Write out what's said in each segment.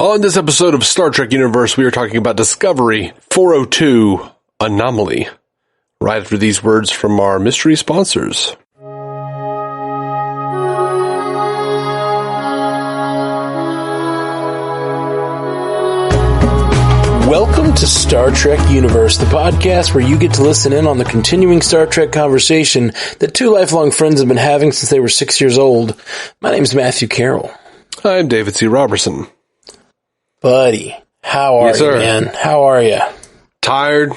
On this episode of Star Trek Universe, we are talking about Discovery 402 Anomaly. Right after these words from our mystery sponsors. Welcome to Star Trek Universe, the podcast where you get to listen in on the continuing Star Trek conversation that two lifelong friends have been having since they were 6 years old. My name is Matthew Carroll. I'm David C. Robertson. Buddy, how are you, man? How are you? Tired.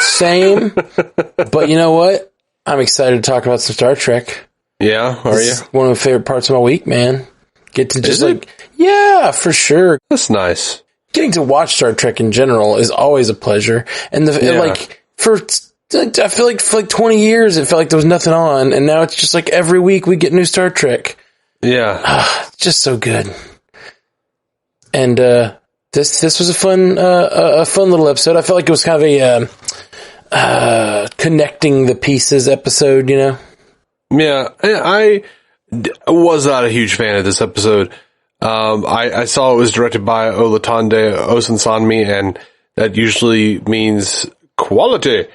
Same. But you know what? I'm excited to talk about some Star Trek. Yeah, are you? One of my favorite parts of my week, man. Get to just yeah, for sure. That's nice. Getting to watch Star Trek in general is always a pleasure. And I feel like for 20 years, it felt like there was nothing on. And now it's just like every week we get new Star Trek. Yeah. It's just so good. And, this was a fun little episode. I felt like it was kind of a, connecting the pieces episode, you know? Yeah. I was not a huge fan of this episode. I saw it was directed by Olatunde Osunsanmi, and that usually means quality.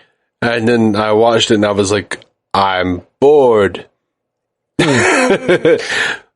And then I watched it and I was like, I'm bored.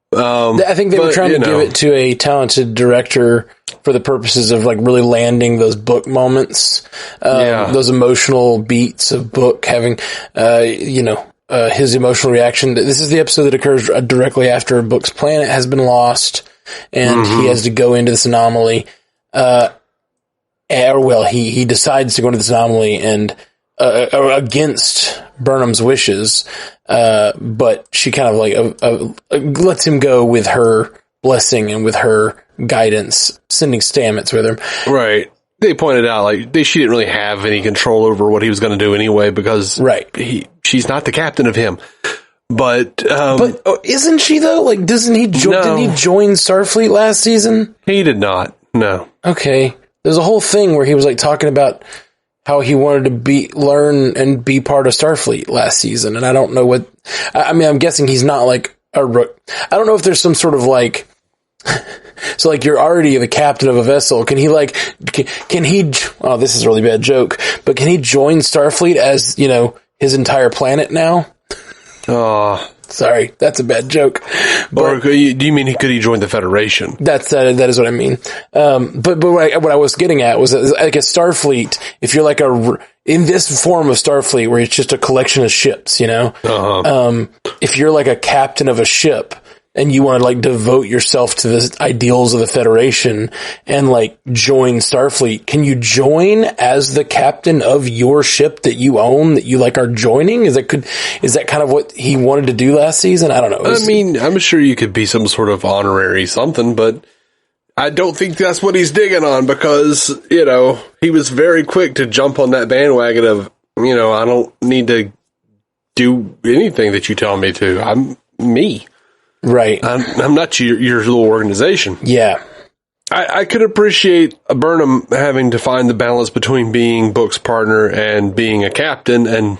I think they were trying to give it to a talented director for the purposes of like really landing those book moments, those emotional beats of book having, his emotional reaction. This is the episode that occurs directly after Book's planet has been lost. And he has to go into this anomaly, he decides to go into this anomaly and, against Burnham's wishes, but she kind of lets him go with her blessing and with her guidance, sending Stamets with him. Right. They pointed out, she didn't really have any control over what he was going to do anyway, because she's not the captain of him. But isn't she though? Didn't he join Starfleet last season? He did not. No. Okay. There's a whole thing where he was talking about how he wanted to learn and be part of Starfleet last season, and I don't know what. I'm guessing he's not I don't know if there's some sort of so you're already the captain of a vessel. Can he can he? Oh, this is a really bad joke. But can he join Starfleet as his entire planet now? Oh, sorry, that's a bad joke. Or do you mean could he join the Federation? That is what I mean. But what I was getting at was like a Starfleet. If you're in this form of Starfleet where it's just a collection of ships, if you're like a captain of a ship and you want to devote yourself to the ideals of the Federation and join Starfleet, can you join as the captain of your ship that you own, that you are joining? Is that kind of what he wanted to do last season? I don't know. I'm sure you could be some sort of honorary something, but I don't think that's what he's digging on, because, he was very quick to jump on that bandwagon of, I don't need to do anything that you tell me to. I'm me. Right. I'm not your little organization. Yeah. I could appreciate Burnham having to find the balance between being Book's partner and being a captain, and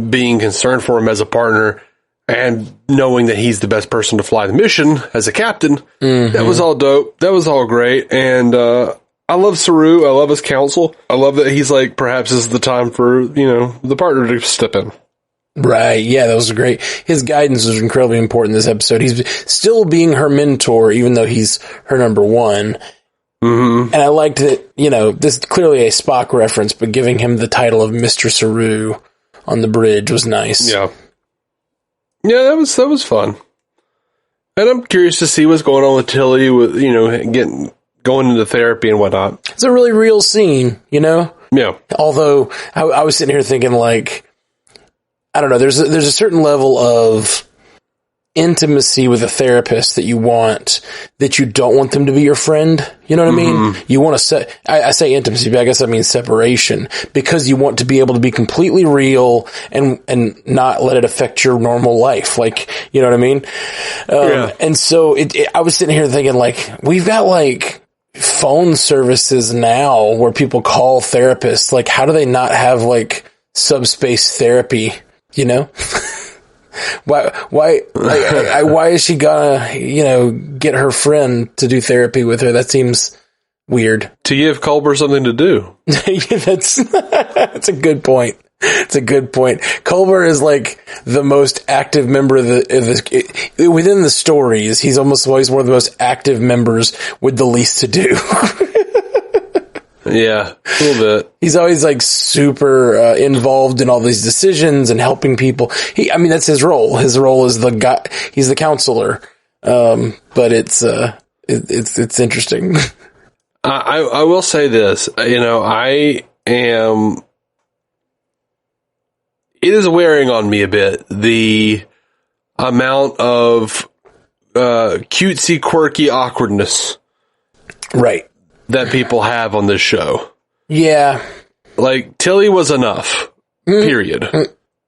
being concerned for him as a partner, and knowing that he's the best person to fly the mission as a captain. Mm-hmm. That was all dope. That was all great. And I love Saru. I love his counsel. I love that he's perhaps this is the time for, the partner to step in. Right, yeah, that was great. His guidance was incredibly important in this episode. He's still being her mentor, even though he's her number one. Mm-hmm. And I liked that, this is clearly a Spock reference, but giving him the title of Mr. Saru on the bridge was nice. Yeah. Yeah, that was fun. And I'm curious to see what's going on with Tilly, with, going into therapy and whatnot. It's a really real scene, Yeah. Although, I was sitting here thinking, I don't know, there's a certain level of intimacy with a therapist that you want, that you don't want them to be your friend. You know what I mean? You want to I say intimacy, but I guess I mean separation, because you want to be able to be completely real and not let it affect your normal life. You know what I mean? And so I was sitting here thinking we've got phone services now where people call therapists. How do they not have subspace therapy? Why is she gonna, get her friend to do therapy with her? That seems weird. To give Culber something to do. That's a good point. It's a good point. Culber is like the most active member of within the stories. He's almost always one of the most active members with the least to do. Yeah, a little bit. He's always like super involved in all these decisions and helping people. That's his role. His role is the guy. He's the counselor. But it's interesting. I will say this. I am. It is wearing on me a bit, the amount of cutesy, quirky awkwardness. Right. That people have on this show. Yeah. Like, Tilly was enough. Period.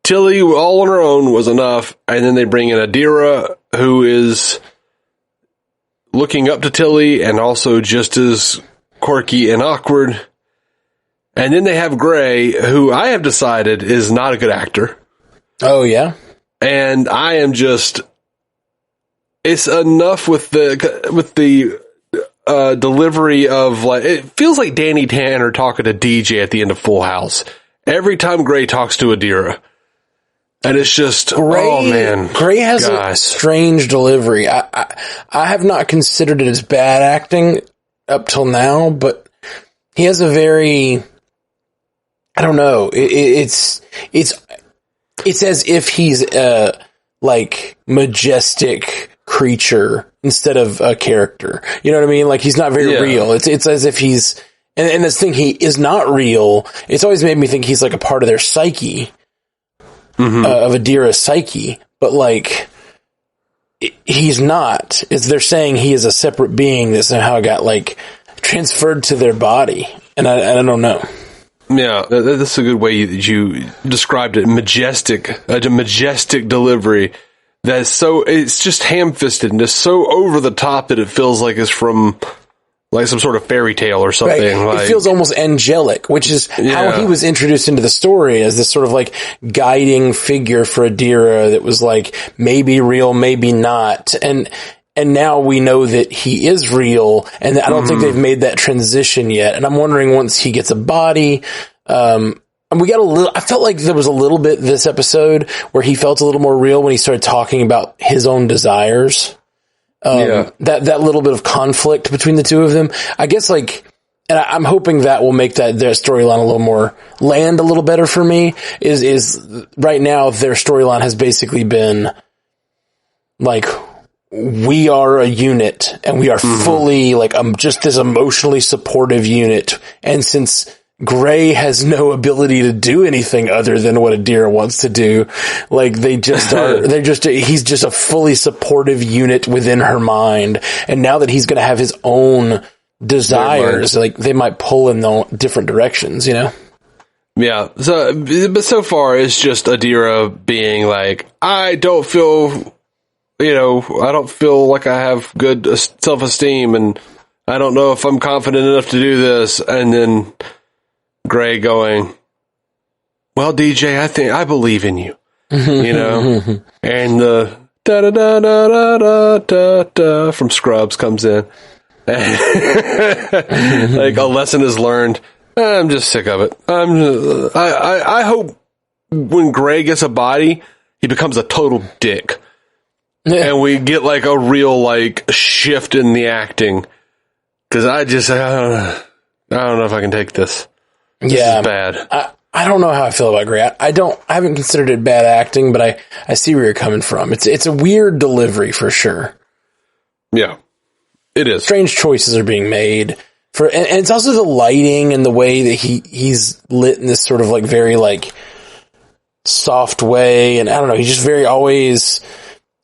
Tilly, all on her own, was enough. And then they bring in Adira, who is looking up to Tilly and also just as quirky and awkward. And then they have Gray, who I have decided is not a good actor. Oh, yeah? And I am just... It's enough with the delivery of, like... It feels like Danny Tanner talking to DJ at the end of Full House. Every time Gray talks to Adira. And it's just... oh, man. Gray has a strange delivery. I have not considered it as bad acting up till now, but he has a very... I don't know. It's as if he's a majestic creature instead of a character. You know what I mean? Like, he's not very real. It's as if he's, and this thing, he is not real. It's always made me think he's like a part of their psyche, of Adira's psyche, but like, he's not. They're saying he is a separate being that somehow got like transferred to their body. And I don't know. Yeah, that's a good way that you described it. A majestic delivery. It's just ham-fisted and just so over the top that it feels like it's from like some sort of fairy tale or something. Right. It feels almost angelic, which is how he was introduced into the story, as this sort of like guiding figure for Adira that was like maybe real, maybe not. And now we know that he is real, and I don't think they've made that transition yet. And I'm wondering, once he gets a body, and we got I felt like there was a little bit this episode where he felt a little more real when he started talking about his own desires. That little bit of conflict between the two of them, I guess, like, and I'm hoping that will make their storyline a little more land a little better for me. Is right now their storyline has basically been like, we are a unit and we are fully like, just this emotionally supportive unit. And since Gray has no ability to do anything other than what Adira wants to do, like, he's just a fully supportive unit within her mind. And now that he's going to have his own desires, like, they might pull in different directions, you know? Yeah. But so far it's just Adira being like, I don't feel like I have good self-esteem, and I don't know if I'm confident enough to do this. And then Gray going, well, DJ, I believe in you, you know, and the da-da-da-da-da-da-da from Scrubs comes in. Like, a lesson is learned. I'm just sick of it. I hope when Gray gets a body, he becomes a total dick. And we get like a real like shift in the acting, because I don't know if I can take this. This is bad. I don't know how I feel about Gray. I haven't considered it bad acting, but I see where you're coming from. It's a weird delivery for sure. Yeah, it is. Strange choices are being made and it's also the lighting and the way that he's lit in this sort of like very like soft way, and I don't know. He's just very always.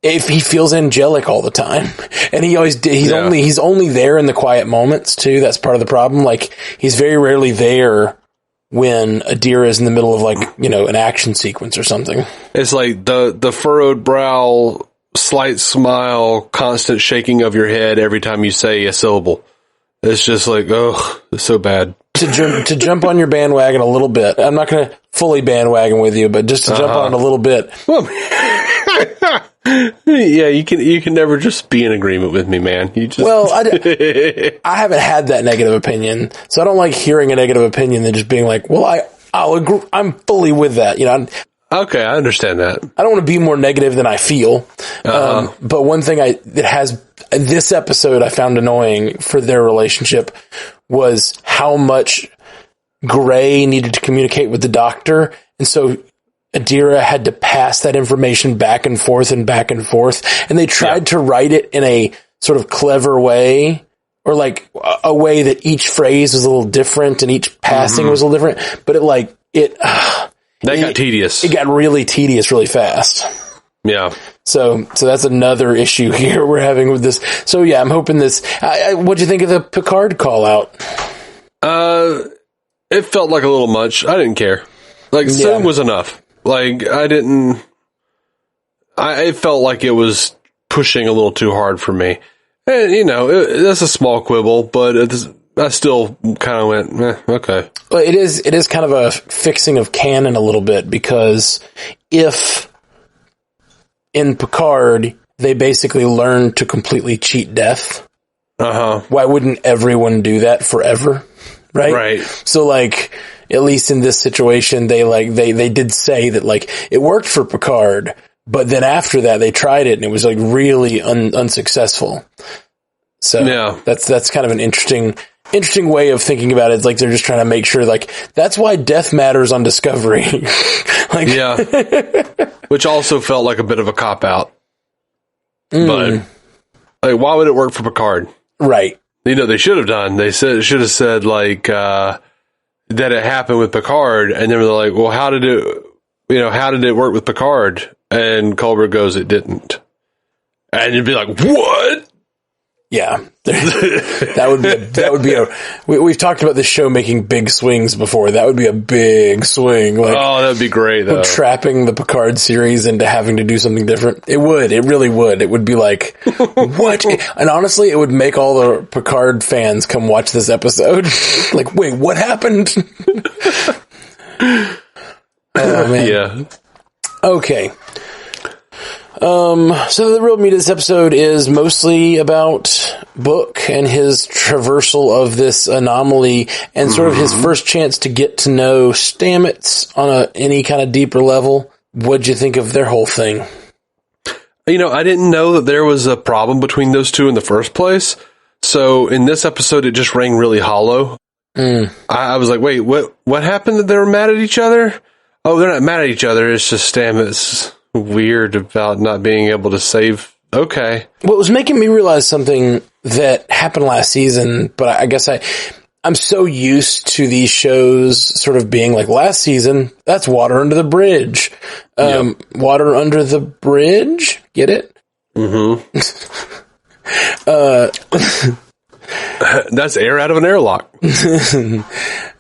If he feels angelic all the time, and he's only there in the quiet moments too. That's part of the problem. Like, he's very rarely there when Adira is in the middle of like, an action sequence or something. It's like the furrowed brow, slight smile, constant shaking of your head every time you say a syllable. It's just like, oh, it's so bad. To jump on your bandwagon a little bit. I'm not going to fully bandwagon with you, but just to jump on it a little bit. Yeah, you can never just be in agreement with me, man. You just I haven't had that negative opinion, so I don't like hearing a negative opinion and just being like, well, I'll agree. I'm fully with that. Okay, I understand that. I don't want to be more negative than I feel. But one thing this episode I found annoying for their relationship was how much Gray needed to communicate with the doctor. And so Adira had to pass that information back and forth. And they tried to write it in a sort of clever way, or like a way that each phrase was a little different and each passing was a little different. But that got tedious. It got really tedious really fast. Yeah. So that's another issue here we're having with this. So yeah, I'm hoping this. What'd you think of the Picard call out? It felt like a little much. I didn't care. Like, soon was enough. Like, it felt like it was pushing a little too hard for me. And, that's a small quibble, but I still kind of went, okay. Well, it is kind of a fixing of canon a little bit, because if in Picard they basically learned to completely cheat death, why wouldn't everyone do that forever? Right? Right. So, like, at least in this situation, they did say that, like, it worked for Picard, but then after that they tried it and it was like really unsuccessful. So yeah, that's kind of an interesting way of thinking about it. It's like they're just trying to make sure, like, that's why death matters on Discovery. Like, yeah. Which also felt like a bit of a cop-out. But, like, why would it work for Picard? Right. They should have done. They should have said, like, that it happened with Picard, and then they're like, well, how did it work with Picard? And Culber goes, it didn't. And you'd be like, what? Yeah, that would be we've talked about this show making big swings before. That would be a big swing. Like, oh, that'd be great, though. Trapping the Picard series into having to do something different. It really would. It would be like, what? And honestly, it would make all the Picard fans come watch this episode. Like, wait, what happened? Oh, man. Yeah. Okay. So the real meat of this episode is mostly about Book and his traversal of this anomaly and sort of his first chance to get to know Stamets on any kind of deeper level. What'd you think of their whole thing? I didn't know that there was a problem between those two in the first place. So in this episode, it just rang really hollow. I was like, wait, what happened that they were mad at each other? Oh, they're not mad at each other. It's just Stamets weird about not being able to save. Okay. Well, it was making me realize something that happened last season, but I guess I'm so used to these shows sort of being like, last season, that's water under the bridge. Water under the bridge? Get it? That's air out of an airlock.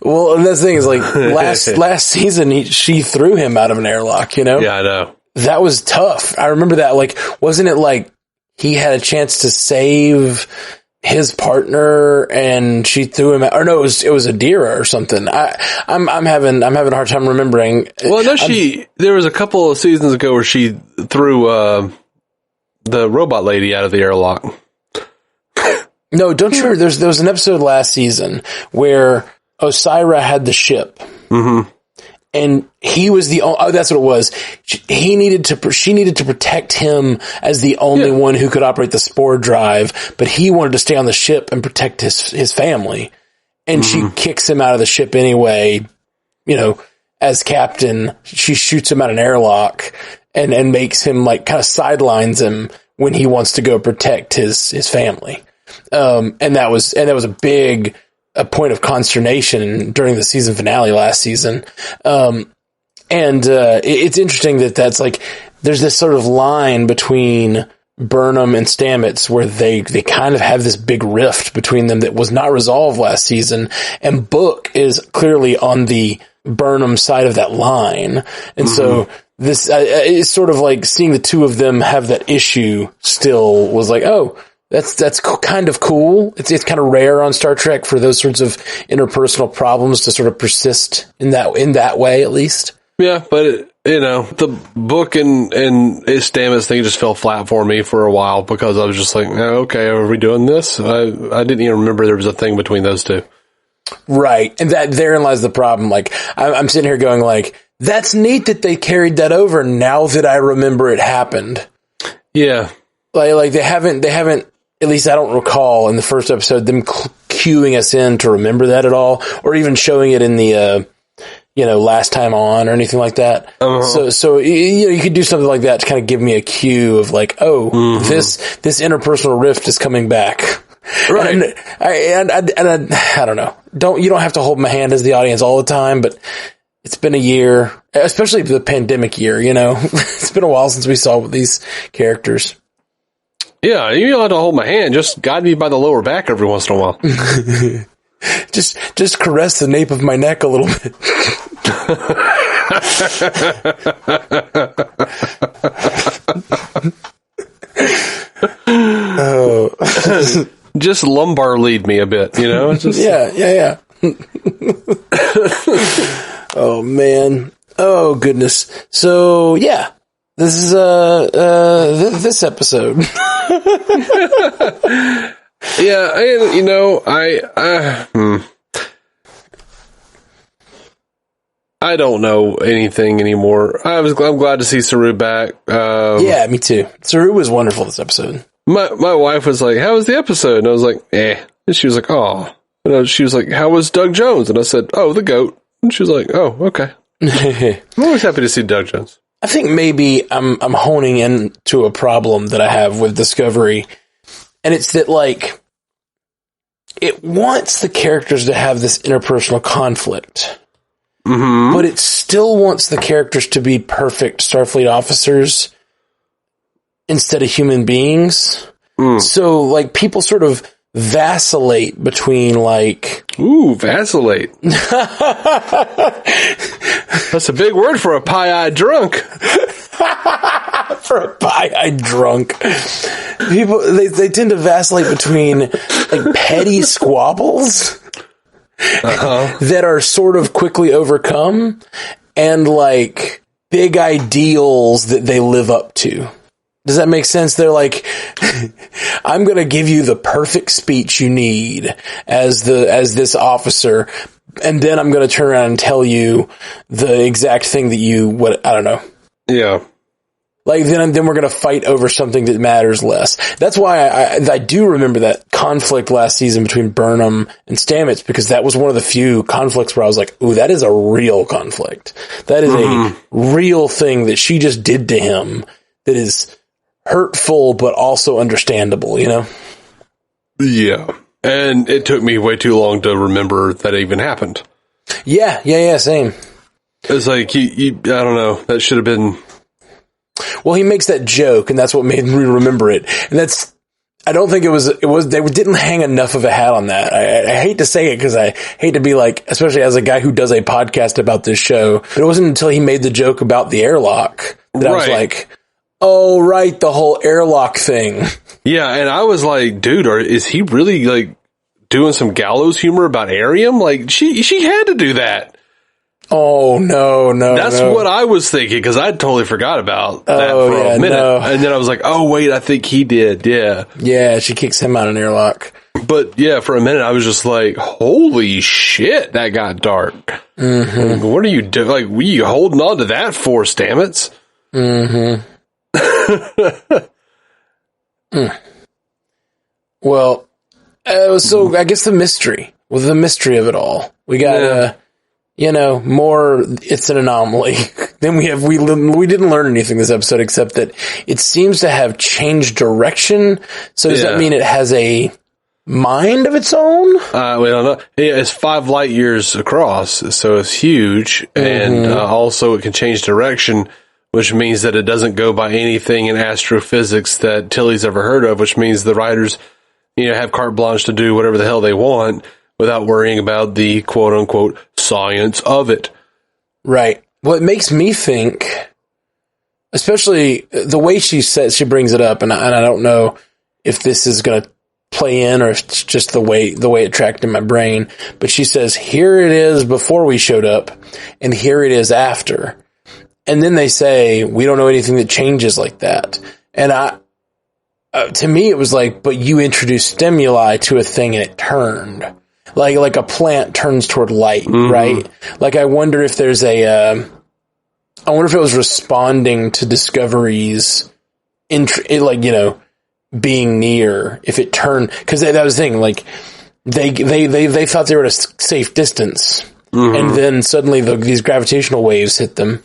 Well, and the thing is, like, last season, she threw him out of an airlock, Yeah, I know. That was tough. I remember that. Like, wasn't it like he had a chance to save his partner and she threw him out? Or no, it was Adira or something. I'm having a hard time remembering. Well, no, there was a couple of seasons ago where she threw the robot lady out of the airlock. No, don't you? There was an episode last season where Osira had the ship. And he was that's what it was. She needed to protect him as the only one who could operate the spore drive, but he wanted to stay on the ship and protect his family. And she kicks him out of the ship anyway, as captain. She shoots him out an airlock and makes him, like, kind of sidelines him when he wants to go protect his family. And that was a big point of consternation during the season finale last season. It's interesting that's like, there's this sort of line between Burnham and Stamets where they kind of have this big rift between them that was not resolved last season. And Book is clearly on the Burnham side of that line. And so this is sort of like seeing the two of them have that issue still was like, oh, that's kind of cool. It's kind of rare on Star Trek for those sorts of interpersonal problems to sort of persist in that way, at least. Yeah, but the book and Stamets thing just fell flat for me for a while because I was just like, okay, are we doing this? I didn't even remember there was a thing between those two. Right. And therein lies the problem. Like, I'm sitting here going like, that's neat that they carried that over now that I remember it happened. Yeah. Like they haven't, at least I don't recall in the first episode, them cueing us in to remember that at all, or even showing it in the, last time on or anything like that. Uh-huh. So you could do something like that to kind of give me a cue of like, this interpersonal rift is coming back. Right. And I don't know. You don't have to hold my hand as the audience all the time, but it's been a year, especially the pandemic year, it's been a while since we saw these characters. Yeah, you don't have to hold my hand. Just guide me by the lower back every once in a while. just caress the nape of my neck a little bit. Oh. Just lumbar lead me a bit, Just... Yeah. Oh man. Oh goodness. So yeah, this is this episode. Yeah, and I don't know anything anymore. I'm glad to see Saru back. Yeah, me too. Saru was wonderful this episode. My wife was like, "How was the episode?" And I was like, "Eh." And she was like, "Oh." And she was like, "How was Doug Jones?" And I said, "Oh, the GOAT." And she was like, "Oh, okay." I'm always happy to see Doug Jones. I think maybe I'm honing into a problem that I have with Discovery, and it's that like it wants the characters to have this interpersonal conflict, but it still wants the characters to be perfect Starfleet officers instead of human beings. So like people sort of vacillate between like... Ooh, vacillate. That's a big word for a pie-eyed drunk. For a pie-eyed drunk. People, they tend to vacillate between like petty squabbles that are sort of quickly overcome and like big ideals that they live up to. Does that make sense? They're like, I'm going to give you the perfect speech you need as this officer, and then I'm going to turn around and tell you the exact thing that I don't know. Yeah. Like, then we're going to fight over something that matters less. That's why I do remember that conflict last season between Burnham and Stamets, because that was one of the few conflicts where I was like, ooh, that is a real conflict. That is a real thing that she just did to him that is hurtful, but also understandable, Yeah. And it took me way too long to remember that it even happened. Yeah, same. It's like, I don't know, that should have been... Well, he makes that joke, and that's what made me remember it. And I don't think it was, they didn't hang enough of a hat on that. I hate to say it, because I hate to be like, especially as a guy who does a podcast about this show, but it wasn't until he made the joke about the airlock that I was like... Oh, right, the whole airlock thing. Yeah, and I was like, dude, is he really, like, doing some gallows humor about Arium? Like, she had to do that. Oh, no. That's what I was thinking, because I totally forgot about that for a minute. No. And then I was like, oh, wait, I think he did, yeah. Yeah, she kicks him out of an airlock. But, yeah, for a minute, I was just like, holy shit, that got dark. Like, what are you doing? Like, were you holding on to that for, Stamets? Well, so I guess the mystery of it all, we got more. It's an anomaly. Then we didn't learn anything this episode except that it seems to have changed direction. So does that mean it has a mind of its own? We don't know. Yeah, it's 5 light years across, so it's huge, and also it can change direction, which means that it doesn't go by anything in astrophysics that Tilly's ever heard of, which means the writers, have carte blanche to do whatever the hell they want without worrying about the quote-unquote science of it. Right. Well, it makes me think, especially the way she brings it up, and I don't know if this is going to play in or if it's just the way it tracked in my brain, but she says, here it is before we showed up, and here it is after. And then they say, we don't know anything that changes like that. And to me, it was like, but you introduced stimuli to a thing and it turned. Like a plant turns toward light, right? Like, I wonder if there's I wonder if it was responding to Discovery's, being near, if it turned, because that was the thing, like, they thought they were at a safe distance, and then suddenly these gravitational waves hit them,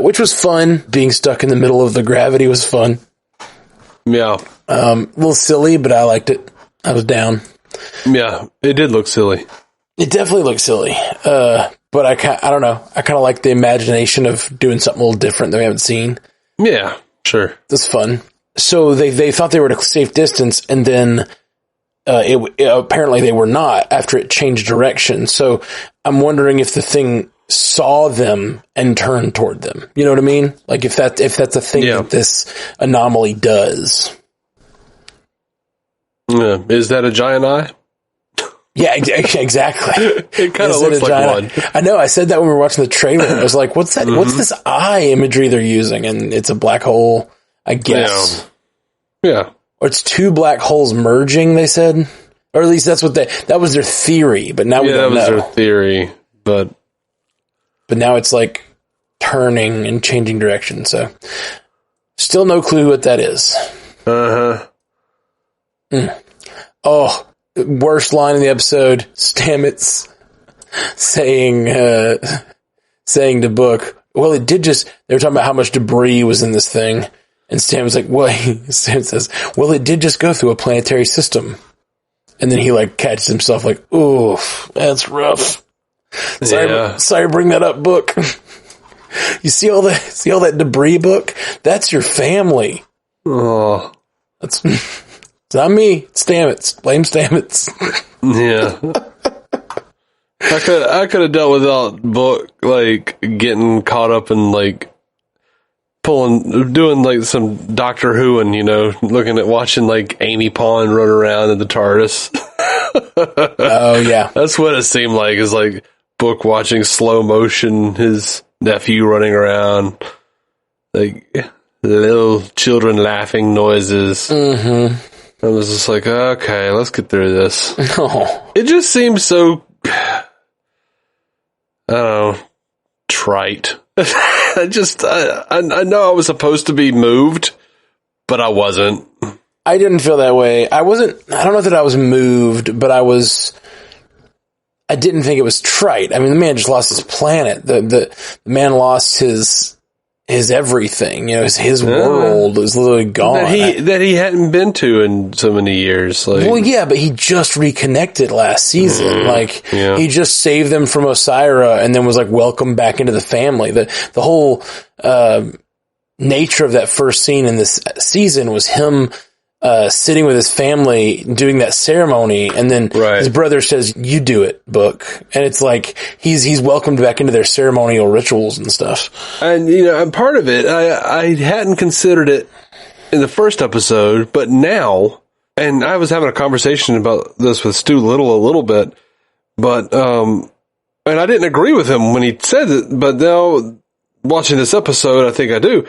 which was fun. Being stuck in the middle of the gravity was fun. Yeah. A little silly, but I liked it. I was down. Yeah, it did look silly. It definitely looked silly. But I don't know. I kind of like the imagination of doing something a little different that we haven't seen. Yeah, sure. That's fun. So they thought they were at a safe distance, and then apparently they were not after it changed direction. So I'm wondering if the thing saw them and turned toward them. You know what I mean? Like, if that's a thing that this anomaly does. Yeah. Is that a giant eye? Yeah, exactly. It kind of looks like one. I know. I said that when we were watching the trailer. I was like, what's that? What's this eye imagery they're using? And it's a black hole, I guess. Yeah. Or it's two black holes merging, they said. Or at least that's what that was their theory, but now we don't know. Yeah, that was their theory, but now it's like turning and changing direction, so still no clue what that is. Oh, worst line in the episode, Stamets saying to Book, well, it did just, they were talking about how much debris was in this thing, and Stamets like, well, Stamets says, well, it did just go through a planetary system. And then he like catches himself like, oof, that's rough. Sorry to bring that up, Book. You see all that debris, Book? That's your family. Oh. It's not me. It's Stamets. Blame Stamets. Yeah. I could have dealt without Book, like, getting caught up in, like, doing, like, some Doctor Who and, watching, like, Amy Pond run around in the TARDIS. Oh, yeah. That's what it seemed like, is, like, Book watching slow motion, his nephew running around, like, little children laughing noises. I was just like, okay, let's get through this. Oh. It just seems so, I don't know, trite. I know I was supposed to be moved, but I wasn't. I didn't feel that way. I don't know that I was moved, but I didn't think it was trite. I mean, the man just lost his planet. The man lost his everything, his world is literally gone. That he hadn't been to in so many years. Like, well, yeah, but he just reconnected last season. He just saved them from Osira and then was like welcomed back into the family. The whole nature of that first scene in this season was him sitting with his family doing that ceremony, and then his brother says, "You do it, Book," and it's like he's welcomed back into their ceremonial rituals and stuff. And and part of it, I hadn't considered it in the first episode, but now, and I was having a conversation about this with Stu Little a little bit, but and I didn't agree with him when he said it, but now watching this episode, I think I do.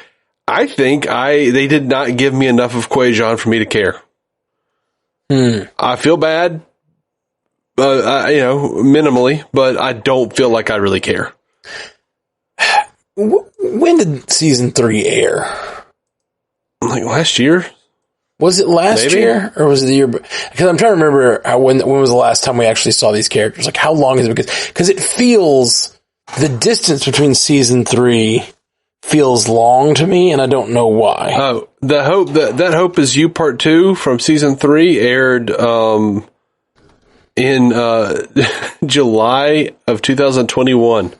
I think they did not give me enough of Kwejian for me to care. I feel bad, minimally, but I don't feel like I really care. When did season 3 air? Like last year? Was it last year or was it the year? Because I'm trying to remember when was the last time we actually saw these characters. Like, how long is it? Because it feels, the distance between season 3 feels long to me, and I don't know why. Oh, that Hope Is You Part 2 from season 3 aired in July of 2021.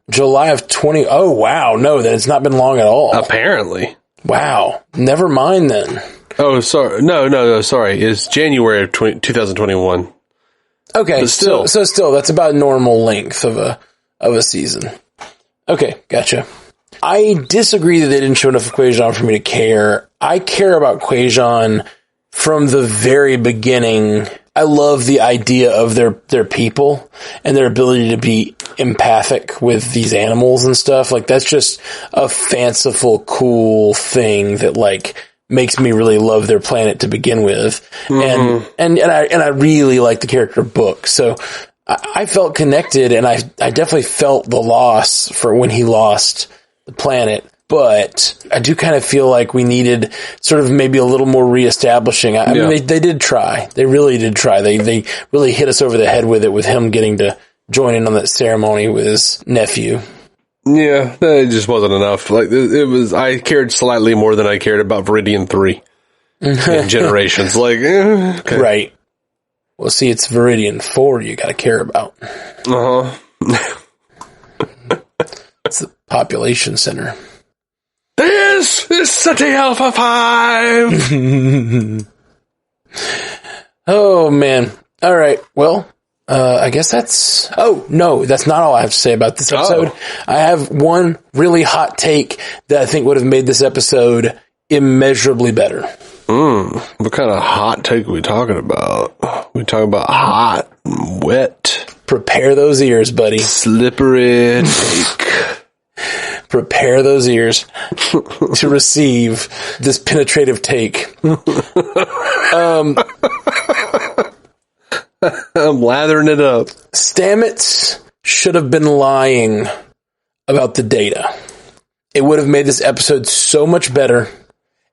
July of 20. Oh, wow. No, then it's not been long at all. Apparently. Wow. Never mind then. Oh, sorry. No, sorry. It's January of 2021. Okay, but still. So still, that's about normal length of a season. Okay, gotcha. I disagree that they didn't show enough of Kwejian for me to care. I care about Kwejian from the very beginning I love the idea of their people and their ability to be empathic with these animals and stuff. Like, that's just a fanciful, cool thing that, like, makes me really love their planet to begin with. And I really like the character Book. So I felt connected, and I definitely felt the loss for when he lost the planet. But I do kind of feel like we needed sort of maybe a little more reestablishing. I mean, they did try. They really did try. They really hit us over the head with it, with him getting to join in on that ceremony with his nephew. Yeah, it just wasn't enough. Like, it was, I cared slightly more than I cared about Viridian 3 in Generations. Like, okay. Right. Well, see, it's Viridian 4 you got to care about. It's the population center. This is City Alpha 5! Oh, man. All right. Well, I guess that's... Oh, no, that's not all I have to say about this episode. I have one really hot take that I think would have made this episode immeasurably better. What kind of hot take are we talking about? We talking about hot and wet. Prepare those ears, buddy. Slippery take. Prepare those ears to receive this penetrative take. I'm lathering it up. Stamets should have been lying about the data. It would have made this episode so much better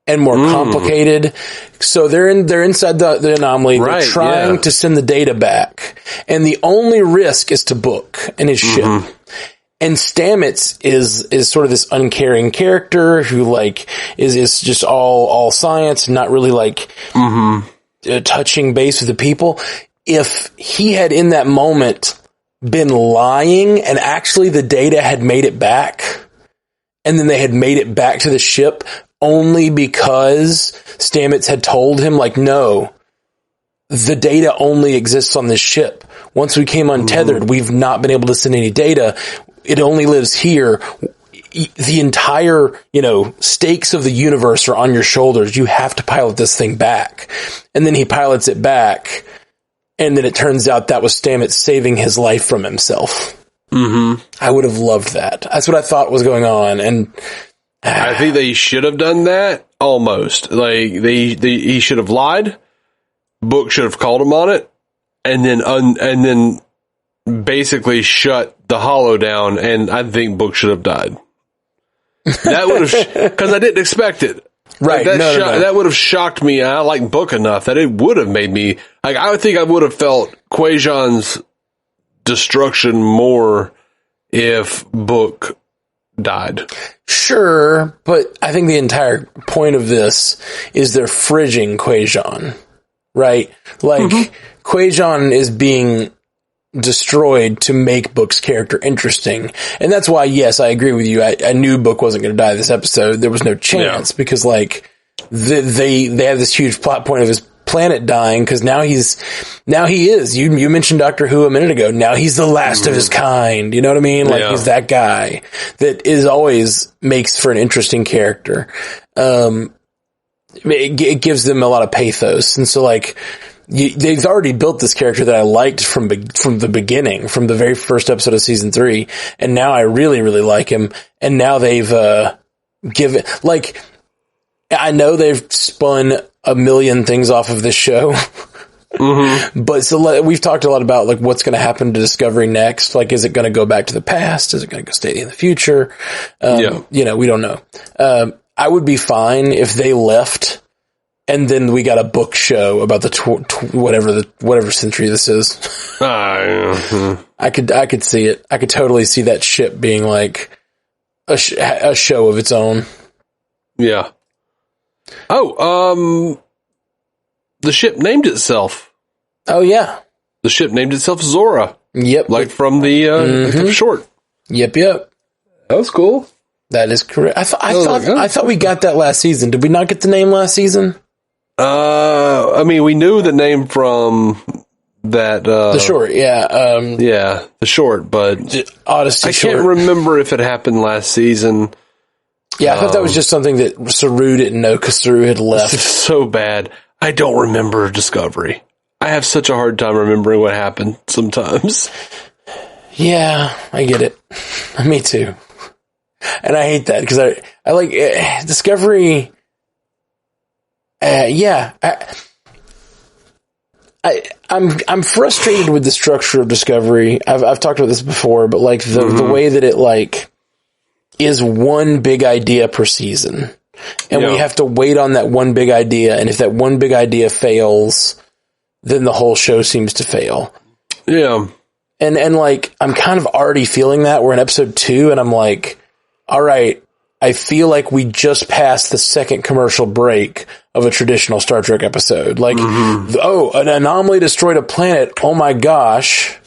and more complicated. So they're inside the anomaly. Right, they're trying to send the data back. And the only risk is to Book and his ship. And Stamets is sort of this uncaring character who, like, is just all science, not really, like, touching base with the people. If he had in that moment been lying and actually the data had made it back, and then they had made it back to the ship only because Stamets had told him, like, no, the data only exists on this ship. Once we came untethered, we've not been able to send any data. It only lives here. The entire, stakes of the universe are on your shoulders. You have to pilot this thing back. And then he pilots it back. And then it turns out that was Stamets saving his life from himself. I would have loved that. That's what I thought was going on. And I think they should have done that almost. Like, he should have lied. Book should have called him on it. And then basically shut the hollow down, and I think Book should have died. That would have, because I didn't expect it. Right. Like, that would have shocked me. I like Book enough that it would have made me, like, I would think I would have felt Kwejian's destruction more if Book died. Sure, but I think the entire point of this is they're fridging Kwejian, right? Like, Kwejian is being destroyed to make Book's character interesting. And that's why, yes, I agree with you. I knew Book wasn't going to die this episode. There was no chance because, like, they have this huge plot point of his planet dying because now he is. You mentioned Doctor Who a minute ago. Now he's the last of his kind. You know what I mean? Like, he's that guy that always makes for an interesting character. It gives them a lot of pathos. And so, like, they've already built this character that I liked from the beginning, from the very first episode of season 3. And now I really, really like him. And now they've, given, like, I know they've spun a million things off of this show. But so we've talked a lot about, like, what's going to happen to Discovery next. Like, is it going to go back to the past? Is it going to go stay in the future? We don't know. I would be fine if they left and then we got a book show about the whatever century this is. I could see it. I could totally see that ship being like a show of its own. Yeah. Oh, the ship named itself. Oh yeah. The ship named itself Zora. Yep. Like from the short. Yep. That was cool. That is correct. I thought we got that last season. Did we not get the name last season? I mean, we knew the name from that. The short, yeah. The short, but Odyssey. I can't remember if it happened last season. Yeah, I thought that was just something that Saru didn't know because Saru had left. It's so bad. I don't remember Discovery. I have such a hard time remembering what happened sometimes. Yeah, I get it. Me too. And I hate that because I like Discovery. I'm frustrated with the structure of Discovery. I've talked about this before, but like the way that it like is one big idea per season, and we have to wait on that one big idea. And if that one big idea fails, then the whole show seems to fail. Yeah. And like, I'm kind of already feeling that. We're in episode 2 and I'm like, all right, I feel like we just passed the second commercial break of a traditional Star Trek episode. Like, an anomaly destroyed a planet. Oh my gosh.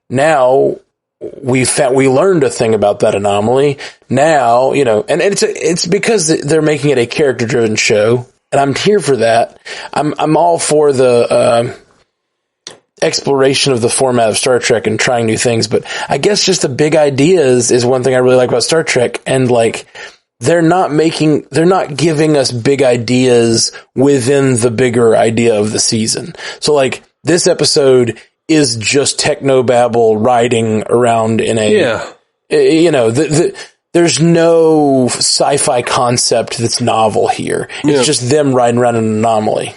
Now we learned a thing about that anomaly. Now, and it's because they're making it a character driven show. And I'm here for that. I'm all for the, exploration of the format of Star Trek and trying new things, but I guess just the big ideas is one thing I really like about Star Trek, and like they're not giving us big ideas within the bigger idea of the season. So like this episode is just technobabble riding around in there's no sci-fi concept that's novel here. It's just them riding around in an anomaly,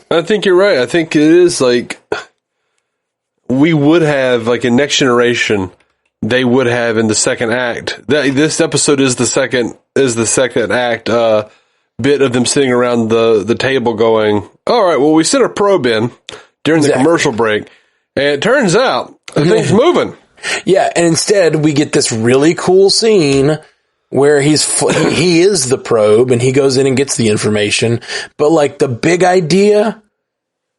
I think you're right. I think it is like we would have, like in Next Generation, they would have in the second act. This episode is the second act bit of them sitting around the table going, all right, well, we sent a probe in during the commercial break, and it turns out the thing's moving. Yeah, and instead we get this really cool scene where he is the probe and he goes in and gets the information, but like the big idea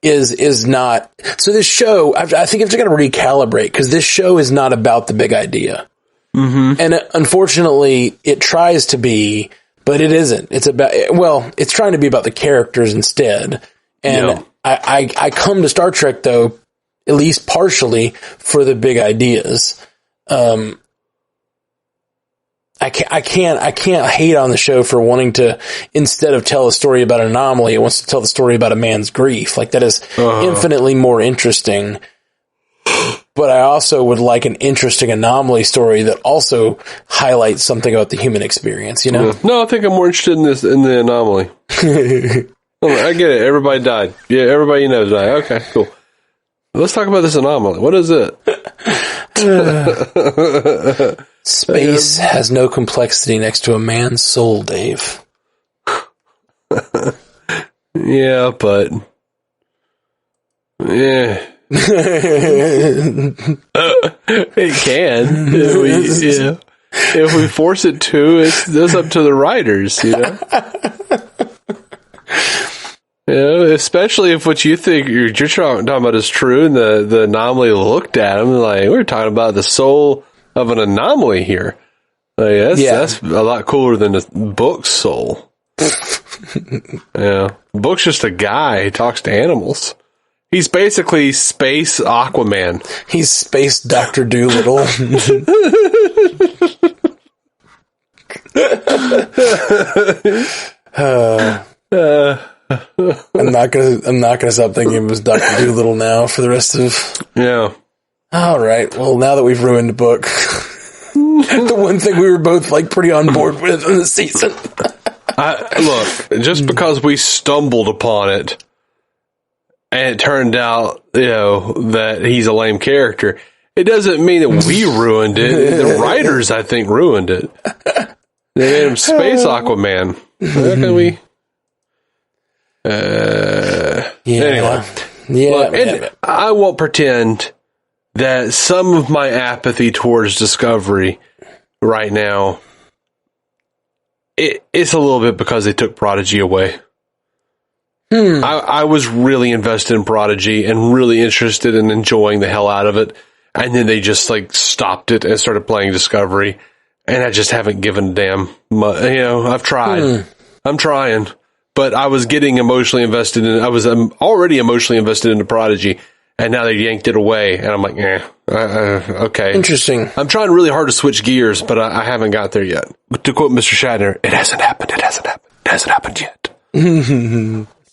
is not. So this show, I think I've got to recalibrate because this show is not about the big idea. Mm-hmm. And unfortunately it tries to be, but it isn't. It's it's trying to be about the characters instead. And I come to Star Trek though, at least partially for the big ideas. I can't hate on the show for wanting to, instead of tell a story about an anomaly, it wants to tell the story about a man's grief. Like that is infinitely more interesting. But I also would like an interesting anomaly story that also highlights something about the human experience, No, I think I'm more interested in the anomaly. I get it. Everybody died. Yeah, everybody died. Okay, cool. Let's talk about this anomaly. What is it? Space has no complexity next to a man's soul, Dave. Yeah, but... Yeah. It can. If we force it to, it's up to the writers, especially if what you think you're talking about is true, and the anomaly looked at him like, we're talking about the soul of an anomaly here. Like, that's a lot cooler than the book's soul. Book's just a guy who talks to animals. He's basically space Aquaman. He's space Dr. Doolittle. I'm not gonna stop thinking it was Dr. Doolittle now for the rest of. Yeah. All right. Well, now that we've ruined the book, the one thing we were both like pretty on board with in the season. Look, just because we stumbled upon it, and it turned out, that he's a lame character, it doesn't mean that we ruined it. The writers, I think, ruined it. They made him Space Aquaman. How can we? Anyway. Look, I won't pretend that some of my apathy towards Discovery right now, it's a little bit because they took Prodigy away. I was really invested in Prodigy and really interested in enjoying the hell out of it. And then they just like stopped it and started playing Discovery. And I just haven't given a damn. I've tried. I'm trying. But I was getting emotionally invested in, I was already emotionally invested in the Prodigy. And now they yanked it away. And I'm like, okay. Interesting. I'm trying really hard to switch gears, but I haven't got there yet. To quote Mr. Shatner, it hasn't happened. It hasn't happened. It hasn't happened yet.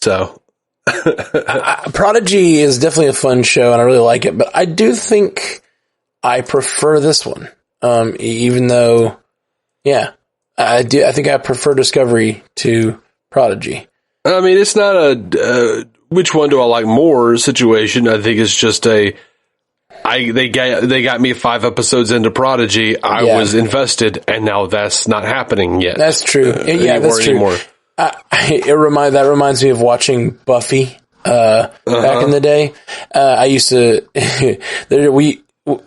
So, Prodigy is definitely a fun show, and I really like it. But I do think I prefer this one, even though, yeah, I do. I think I prefer Discovery to Prodigy. I mean, it's not a which one do I like more situation. I think it's just they got me 5 episodes into Prodigy. I was invested, and now that's not happening yet. That's true. That's true. Anymore. That reminds me of watching Buffy back in the day. I used to I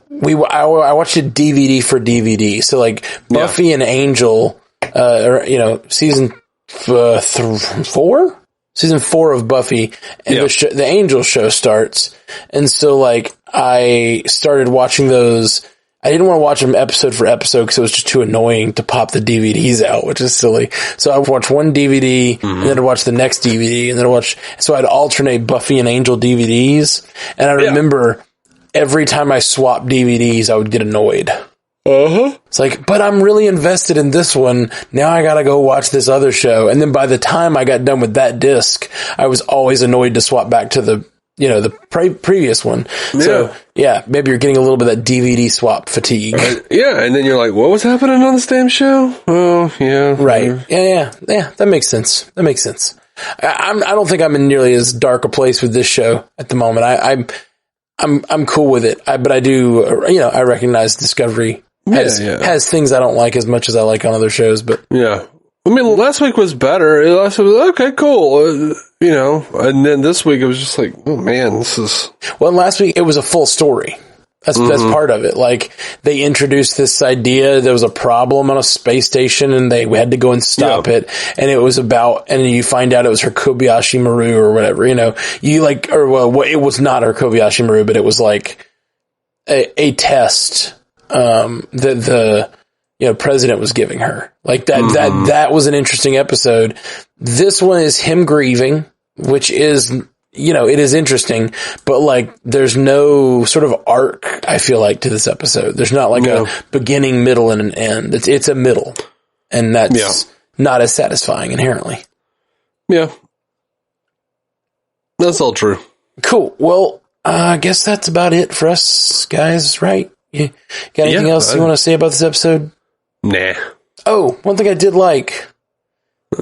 watched it DVD for DVD. So like Buffy and Angel, season 4. Season 4 of Buffy, and the Angel show starts. And so, like, I started watching those. I didn't want to watch them episode for episode because it was just too annoying to pop the DVDs out, which is silly. So I would watch one DVD, and then I'd watch the next DVD, and then so I'd alternate Buffy and Angel DVDs. And I remember every time I swapped DVDs, I would get annoyed. It's like, but I'm really invested in this one. Now I gotta go watch this other show. And then by the time I got done with that disc, I was always annoyed to swap back to the previous one. Yeah. So yeah, maybe you're getting a little bit of that DVD swap fatigue. And then you're like, what was happening on this damn show? Oh, yeah. Right. Yeah, that makes sense. I don't think I'm in nearly as dark a place with this show at the moment. I'm cool with it. But I do, I recognize Discovery has things I don't like as much as I like on other shows, but yeah. I mean, last week was better. Last week was okay, cool. And then this week it was just like, oh man, this is. Well, last week it was a full story. That's part of it. Like, they introduced this idea. There was a problem on a space station, and they had to go and stop it. And it was and you find out it was her Kobayashi Maru or whatever. It was not her Kobayashi Maru, but it was like a test that the president was giving her. Like that. That was an interesting episode. This one is him grieving, which is. It is interesting, but like, there's no sort of arc, I feel like, to this episode. There's not like a beginning, middle, and an end. It's a middle, and that's not as satisfying inherently. Yeah. That's all true. Cool. Well, I guess that's about it for us guys, right? You got anything else you want to say about this episode? Nah. Oh, one thing I did like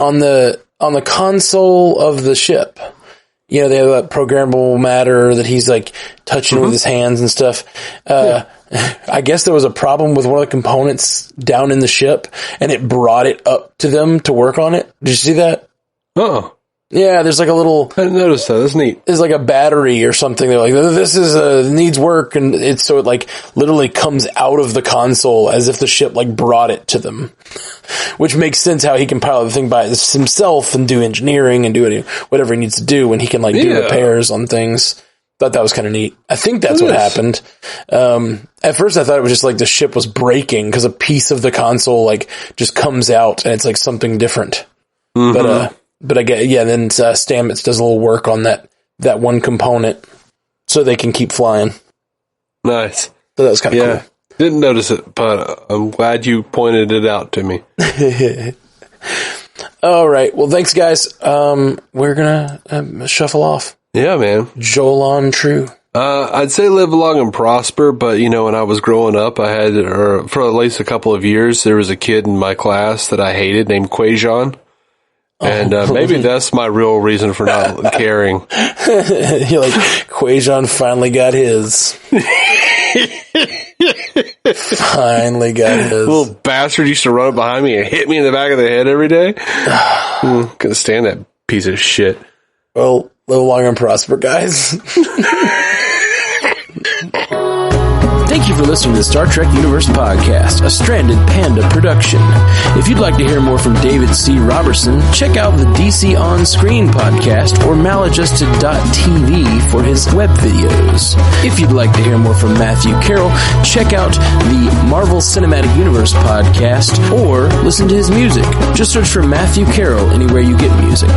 on the console of the ship. They have that programmable matter that he's like touching with his hands and stuff. I guess there was a problem with one of the components down in the ship, and it brought it up to them to work on it. Did you see that? Oh. Yeah, there's like a little... I didn't notice that. That's neat. There's like a battery or something. They're like, this is needs work, and it like literally comes out of the console as if the ship like brought it to them. Which makes sense how he can pilot the thing by himself and do engineering and do whatever he needs to do when he can like do repairs on things. Thought that was kind of neat. I think that's what happened. At first I thought it was just like the ship was breaking because a piece of the console like just comes out and it's like something different. But I get, then Stamets does a little work on that one component so they can keep flying. Nice. So that was kind of cool. Didn't notice it, but I'm glad you pointed it out to me. All right. Well, thanks, guys. We're gonna shuffle off. Yeah, man. Joel on true. I'd say live long and prosper, but when I was growing up, for at least a couple of years, there was a kid in my class that I hated named Kwejian. And maybe that's my real reason for not caring. You're like, Kwejian finally got his. Finally got his. Little bastard used to run up behind me and hit me in the back of the head every day. Couldn't stand that piece of shit. Well, live long and prosper, guys. Thank you for listening to the Star Trek Universe Podcast, a Stranded Panda production. If you'd like to hear more from David C. Robertson, check out the DC On Screen podcast or maladjusted.tv for his web videos. If you'd like to hear more from Matthew Carroll, check out the Marvel Cinematic Universe podcast or listen to his music. Just search for Matthew Carroll anywhere you get music.